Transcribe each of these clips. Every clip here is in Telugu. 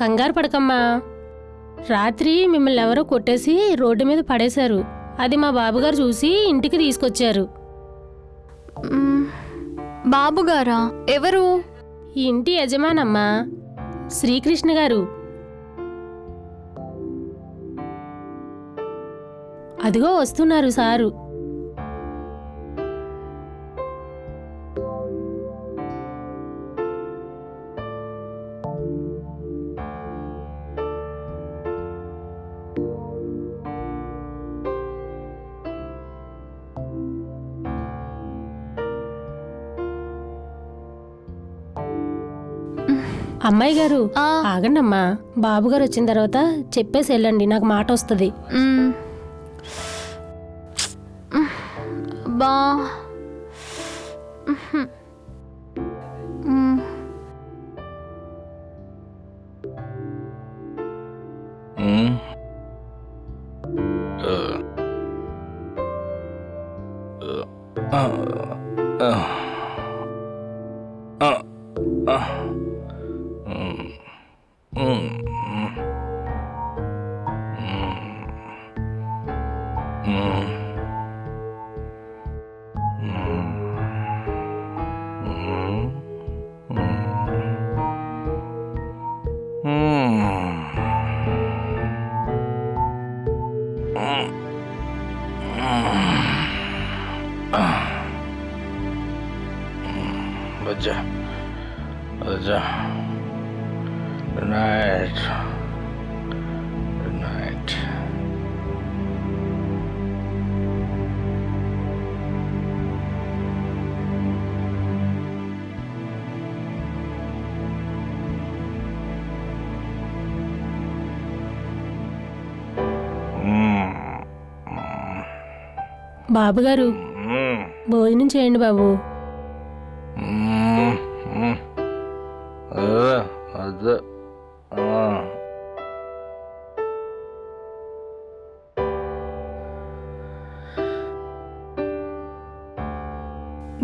కంగారు పడకమ్మా. రాత్రి మిమ్మల్ని ఎవరో కొట్టేసి రోడ్డు మీద పడేశారు. అది మా బాబుగారు చూసి ఇంటికి తీసుకొచ్చారు. బాబుగారా? ఎవరు? ఈ ఇంటి యజమానమ్మా, శ్రీకృష్ణ గారు. అదిగో వస్తున్నారు సారు. అమ్మాయి గారు ఆగండమ్మా. బాబుగారు వచ్చిన తర్వాత చెప్పేసి వెళ్ళండి, నాకు మాట వస్తుంది. బా Baca. Good night. Good night. బాబుగారు భోజనం చేయండి బాబు.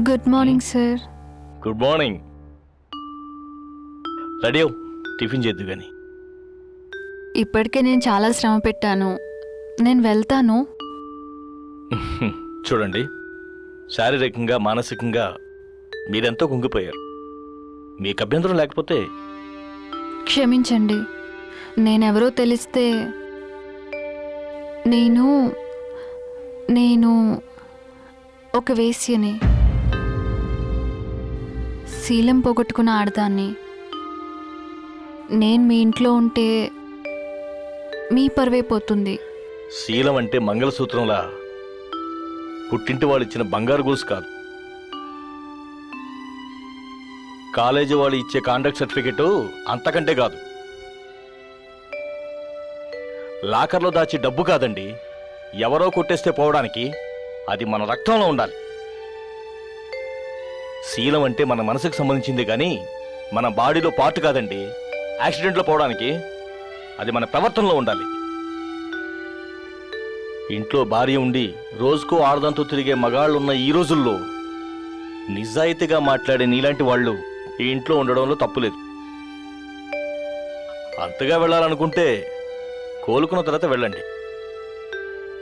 Good morning sir. Good morning. Ready అవు, టిఫిన్ చేద్దు కానీ. ఇప్పటికే నేను చాలా శ్రమ పెట్టాను, నేను వెళ్తాను. చూడండి, శారీరకంగా మానసికంగా మీరెంతో కుంగిపోయారు. మీకు అభ్యంతరం లేకపోతే క్షమించండి. నేనెవరో తెలిస్తే నేను ఒక వేశ్యని, శీలం పోగొట్టుకున్న ఆడదాన్ని. నేను మీ ఇంట్లో ఉంటే మీ పరువైపోతుంది. శీలం అంటే మంగళసూత్రంలా పుట్టింటి వాళ్ళు ఇచ్చిన బంగారు గొలుసు కాదు. కాలేజీ వాళ్ళు ఇచ్చే కాండక్ట్ సర్టిఫికెట్ అంతకంటే కాదు. లాకర్లో దాచి డబ్బు కాదండి, ఎవరో కొట్టేస్తే పోవడానికి. అది మన రక్తంలో ఉండాలి. శీలం అంటే మన మనసుకు సంబంధించింది కానీ మన బాడీలో పార్ట్ కాదండి. యాక్సిడెంట్లో పోవడానికి అది మన ప్రవర్తనలో ఉండాలి. ఇంట్లో భార్య ఉండి రోజుకో ఆడదంతో తిరిగే మగాళ్ళున్న ఈ రోజుల్లో నిజాయితీగా మాట్లాడే నీలాంటి వాళ్ళు ఈ ఇంట్లో ఉండడంలో తప్పులేదు. అంతగా వెళ్ళాలనుకుంటే కోలుకున్న తర్వాత వెళ్ళండి.